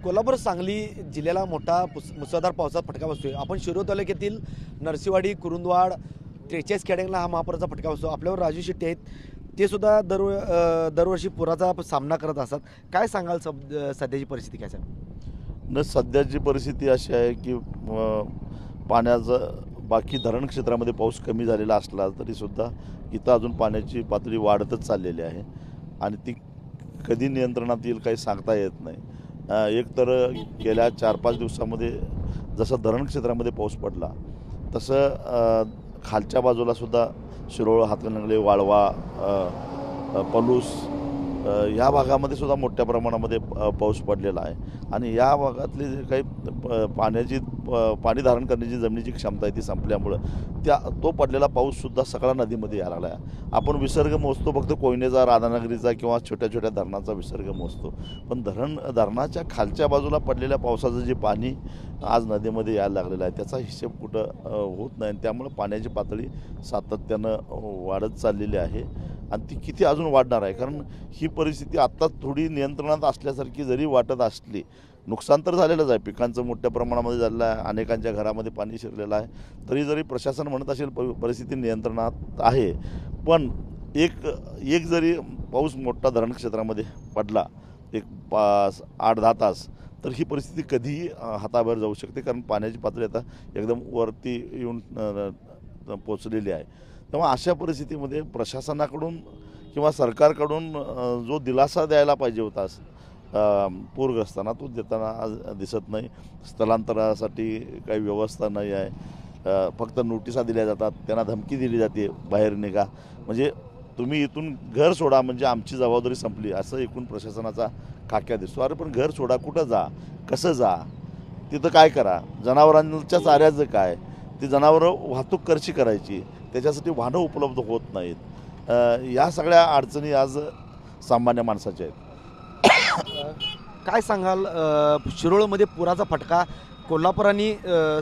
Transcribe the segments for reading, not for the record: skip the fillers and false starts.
कोल्हापूर सांगली जिल्ह्याला मोठा मुसळधार पावसाचा फटका बसतोय। आपण शिरोळ तालुक्यातील नरसिंहवाडी कुरुंदवाड 43 खेड्यांना हा महापुराचा फटका बसतो। आपल्यावर राजू शेट्टी आहेत, ते सुद्धा दरवर्षी पुराचा सामना करत असतात। काय सांगाल सध्याची परिस्थिती काय आहे? सध्याची परिस्थिती अशी आहे की पाण्याचं बाकी धरण क्षेत्रामध्ये पाऊस कमी झालेला असला तरीसुद्धा इथं अजून पाण्याची पातळी वाढतच चाललेली आहे आणि ती कधी नियंत्रणात येईल काही सांगता येत नाही। एक तर गेल्या 4-5 दिवसामध्ये जसं धरण क्षेत्रामध्ये पाऊस पडला तसं खालच्या बाजूला सुद्धा शिरोळ, हातकणंगले, वाळवा, पलूस ह्या भागामध्ये सुद्धा मोठ्या प्रमाणामध्ये पाऊस पडलेला आहे आणि या भागातली जे काही पाणी धारण करण्याची जमिनीची क्षमता आहे ती संपल्यामुळं तो पडलेला पाऊससुद्धा सगळा नदीमध्ये यायला लागला आहे। आपण विसर्ग मोजतो फक्त कोयनेचा, राधानगरीचा किंवा छोट्या छोट्या धरणाचा विसर्ग मोजतो, पण धरणाच्या खालच्या बाजूला पडलेल्या पावसाचं जे पाणी आज नदीमध्ये यायला लागलेलं आहे त्याचा हिशेब कुठं होत नाही। त्यामुळं पाण्याची पातळी सातत्यानं वाढत चाललेली आहे आणि ती किती अजून वाढणार आहे, कारण ही परिस्थिती आत्ता थोडी नियंत्रणात असल्यासारखी जरी वाटत असली, नुकसान तर झालेलंच आहे, पिकांचं मोठ्या प्रमाणामध्ये झालेलं आहे, अनेकांच्या घरामध्ये पाणी शिरलेलं आहे, तरी जरी प्रशासन म्हणत असेल परिस्थिती नियंत्रणात आहे, पण एक जरी पाऊस मोठा धरण क्षेत्रामध्ये पडला 8-10 तास तर ही परिस्थिती कधीही हाताबाहेर जाऊ शकते, कारण पाण्याची पातळी आता एकदम वरती येऊन पोचलेली आहे। तेव्हा अशा परिस्थितीमध्ये प्रशासनाकडून किंवा सरकारकडून जो दिलासा द्यायला पाहिजे होता पूरग्रस्तांना तो देताना आज दिसत नाही। स्थलांतरासाठी काही व्यवस्था नाही आहे, फक्त नोटिसा दिल्या जातात, त्यांना धमकी दिली जाते बाहेर निघा, म्हणजे तुम्ही इथून घर सोडा म्हणजे आमची जबाबदारी संपली असं एकूण प्रशासनाचा खाक्या दिसतो। अरे पण घर सोडा, कुठं जा, कसं जा, तिथं काय करा, जनावरांच्या चाऱ्याचं काय, ती जनावरं वाहतूक कशी करायची, त्याच्यासाठी वाहनं उपलब्ध होत नाहीत। या सगळ्या अडचणी आज सामान्य माणसाच्या आहेत। काय सांगाल शिरोळमध्ये पुराचा फटका, कोल्हापूर आणि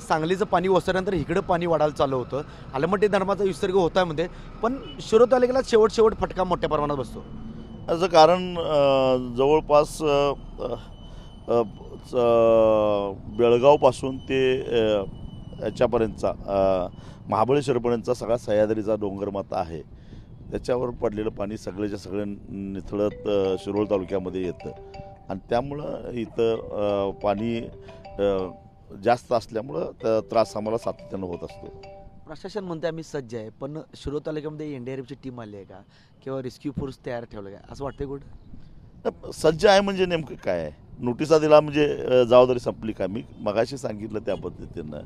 सांगलीचं पाणी ओसरल्यानंतर इकडं पाणी वाढायला चालू होतं, अलमट्टी धरणाचा विसर्ग होता मध्ये, पण शिरोळ तालुक्याला शेवट फटका मोठ्या प्रमाणात बसतो। याचं कारण जवळपास बेळगावपासून ते याच्यापर्यंतचा महाबळेश्वरपर्यंतचा सगळा सह्याद्रीचा डोंगरमाथा आहे, त्याच्यावर पडलेलं पाणी सगळेच्या सगळे निथळत शिरोळ तालुक्यामध्ये येतं आणि त्यामुळं इथं पाणी जास्त असल्यामुळं त्रास आम्हाला सातत्यानं होत असतो। प्रशासन म्हणते आम्ही सज्ज आहे, पण शिरोळ तालुक्यामध्ये NDRFची टीम आली आहे का किंवा रेस्क्यू फोर्स तयार ठेवलं काय असं वाटतंय कुठं? सज्ज आहे म्हणजे नेमकं काय आहे, नोटिसा दिला म्हणजे जबाबदारी संपली का? मी मगाशी सांगितलं त्या पद्धतीनं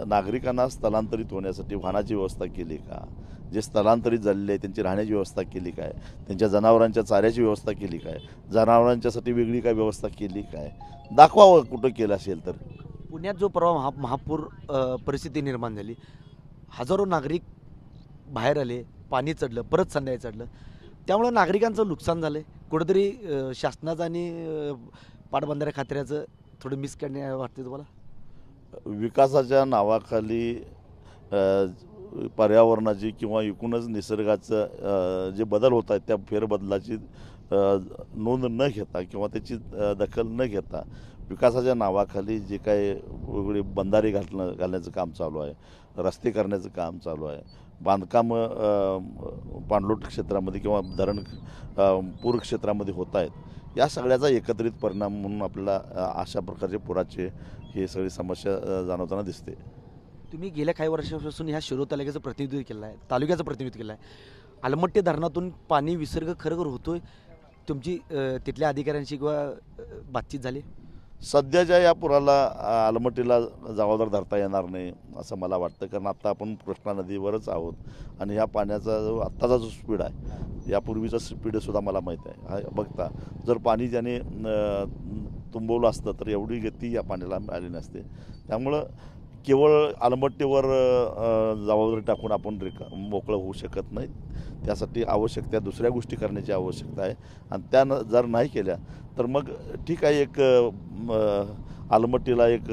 नागरिकांना स्थलांतरित होण्यासाठी वाहनाची व्यवस्था केली का? जे स्थलांतरित झालेले आहे त्यांची राहण्याची व्यवस्था केली काय? त्यांच्या जनावरांच्या चाऱ्याची व्यवस्था केली काय? जनावरांच्यासाठी वेगळी काय व्यवस्था केली काय? दाखवावं कुठं केलं असेल तर। पुण्यात जो परवा महापूर परिस्थिती निर्माण झाली, हजारो नागरिक बाहेर आले, पाणी चढलं, परत संध्याकाळी चढलं, त्यामुळे नागरिकांचं नुकसान झालं। कुठंतरी शासनाचं आणि पाटबंधारे खात्याचं थोडं मिस करणे वाटते तुम्हाला? विकासाच्या नावाखाली पर्यावरणाची किंवा एकूणच निसर्गाचं जे बदल होत आहेत त्या फेरबदलाची नोंद न घेता किंवा त्याची दखल न घेता विकासाच्या नावाखाली जे काय वेगवेगळी बंधारे घालण्याचं काम चालू आहे, रस्ते करण्याचं काम चालू आहे, बांधकाम पाणलोट क्षेत्रामध्ये किंवा धरण पूर क्षेत्रामध्ये होत आहेत, या सगळ्याचा एकत्रित परिणाम म्हणून आपल्याला अशा प्रकारचे पुराचे हे सगळी समस्या जाणवताना दिसते। तुम्ही गेल्या काही वर्षापासून ह्या शिरोळ तालुक्याचं प्रतिनिधित्व केलं आहे, तालुक्याचं प्रतिनिधित्व केलं आहे, अलमट्टी धरणातून पाणी विसर्ग खरोखर होतोय, तुमची तिथल्या अधिकाऱ्यांशी किंवा बातचीत झाली? सध्याच्या या पुराला अलमट्टीला जबाबदार धरता येणार नाही असं मला वाटतं, कारण आत्ता आपण कृष्णा नदीवरच आहोत आणि ह्या पाण्याचा जो आत्ताचा जो स्पीड आहे, यापूर्वीचा स्पीडसुद्धा मला माहीत आहे। हा बघता जर पाणी ज्याने तुंबवलं असतं तर एवढी गती या पाण्याला मिळाली नसते। त्यामुळं केवळ अलमट्टीवर जबाबदारी टाकून आपण मोकळं होऊ शकत नाही, त्यासाठी आवश्यक त्या दुसऱ्या गोष्टी करण्याची आवश्यकता आहे आणि त्या जर नाही केल्या तर मग ठीक आहे, एक अलमट्टीला एक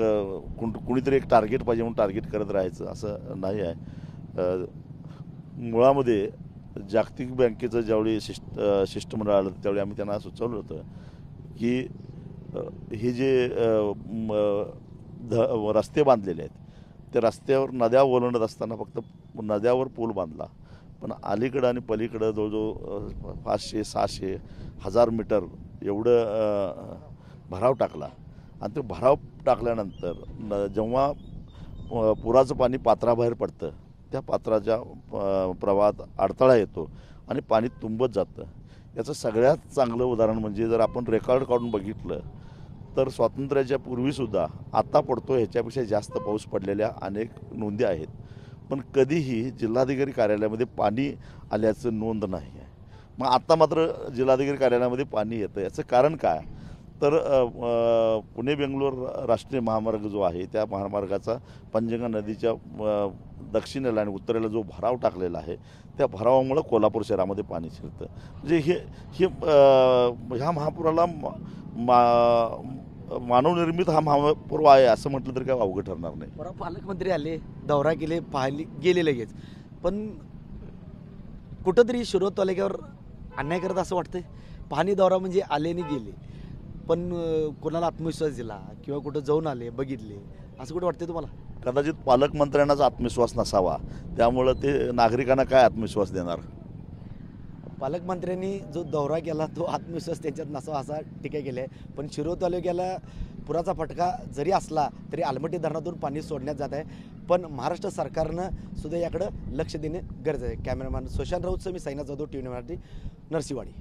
कुणीतरी एक टार्गेट पाहिजे म्हणून टार्गेट करत राहायचं असं नाही आहे। मुळामध्ये जागतिक बँकेचं ज्यावेळी शिष्टमंडळ आलं त्यावेळी आम्ही त्यांना सुचवलं होतं की हे जे रस्ते बांधलेले आहेत ते रस्त्यावर नद्या ओलांडत असताना फक्त नद्यावर पूल बांधला, पण अलीकडं आणि पलीकडं जवळजवळ 500-600 1000 मीटर एवढं भराव टाकला. आणि ते भराव टाकल्यानंतर जेव्हा पुराचं पाणी पात्राबाहेर पडतं त्या पात्राच्या प्रवाहात अडथळा येतो आणि पाणी तुंबत जातं. याचं सगळ्यात चांगलं उदाहरण म्हणजे जर आपण रेकॉर्ड काढून बघितलं तर स्वातंत्र्याच्या पूर्वीसुद्धा आता पडतो ह्याच्यापेक्षा जास्त पाऊस पडलेल्या अनेक नोंदी आहेत, पण कधीही जिल्हाधिकारी कार्यालयामध्ये पाणी आल्याचं नोंद नाही आहे. मग आता मात्र जिल्हाधिकारी कार्यालयामध्ये पाणी येतं. याचं कारण काय? तर पुणे बेंगलोर राष्ट्रीय महामार्ग जो आहे त्या महामार्गाचा पंचगंगा नदीच्या दक्षिणेला आणि उत्तरेला जो भराव टाकलेला आहे त्या भरावामुळं कोल्हापूर शहरामध्ये पाणी शिरतं. म्हणजे ह्या महापुराला मानवनिर्मित हा महापूर आहे असं म्हटलं तरी काय अवघड ठरणार नाही. परवा पालकमंत्री आले, दौरा केले, पाहिले, गेले लगेच, पण कुठंतरी शिरोळ तालुक्यावर अन्याय करत असं वाटतंय. पाहणी दौरा म्हणजे आले आणि गेले, पण कोणाला आत्मविश्वास दिला किंवा कुठं जाऊन आले, बघितले, असं कुठं वाटतंय तुम्हाला? कदाचित पालकमंत्र्यांनाच आत्मविश्वास नसावा, त्यामुळं ते नागरिकांना काय आत्मविश्वास देणार. पालकमंत्र्यांनी जो दौरा केला तो आत्मविश्वास त्यांच्यात नसावा असा टीका केली आहे. पण शिरोळ तालुक्याला पुराचा फटका जरी असला तरी आलमट्टी धरणातून पाणी सोडण्यात जात आहे, पण महाराष्ट्र सरकारनं सुद्धा याकडं लक्ष देणे गरजेचं आहे. कॅमेरामॅन सुशांत राऊतचं मी साईनाथ जाधव, TV मराठी, नरसिंहवाडी.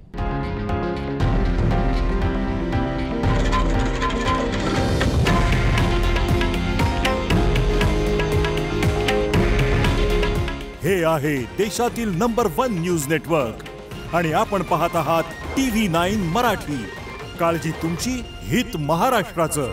हे आहे देशातील नंबर 1 न्यूज नेटवर्क आणि आपण पाहत आहात TV9 मराठी. काळजी तुमची, हित महाराष्ट्राचं.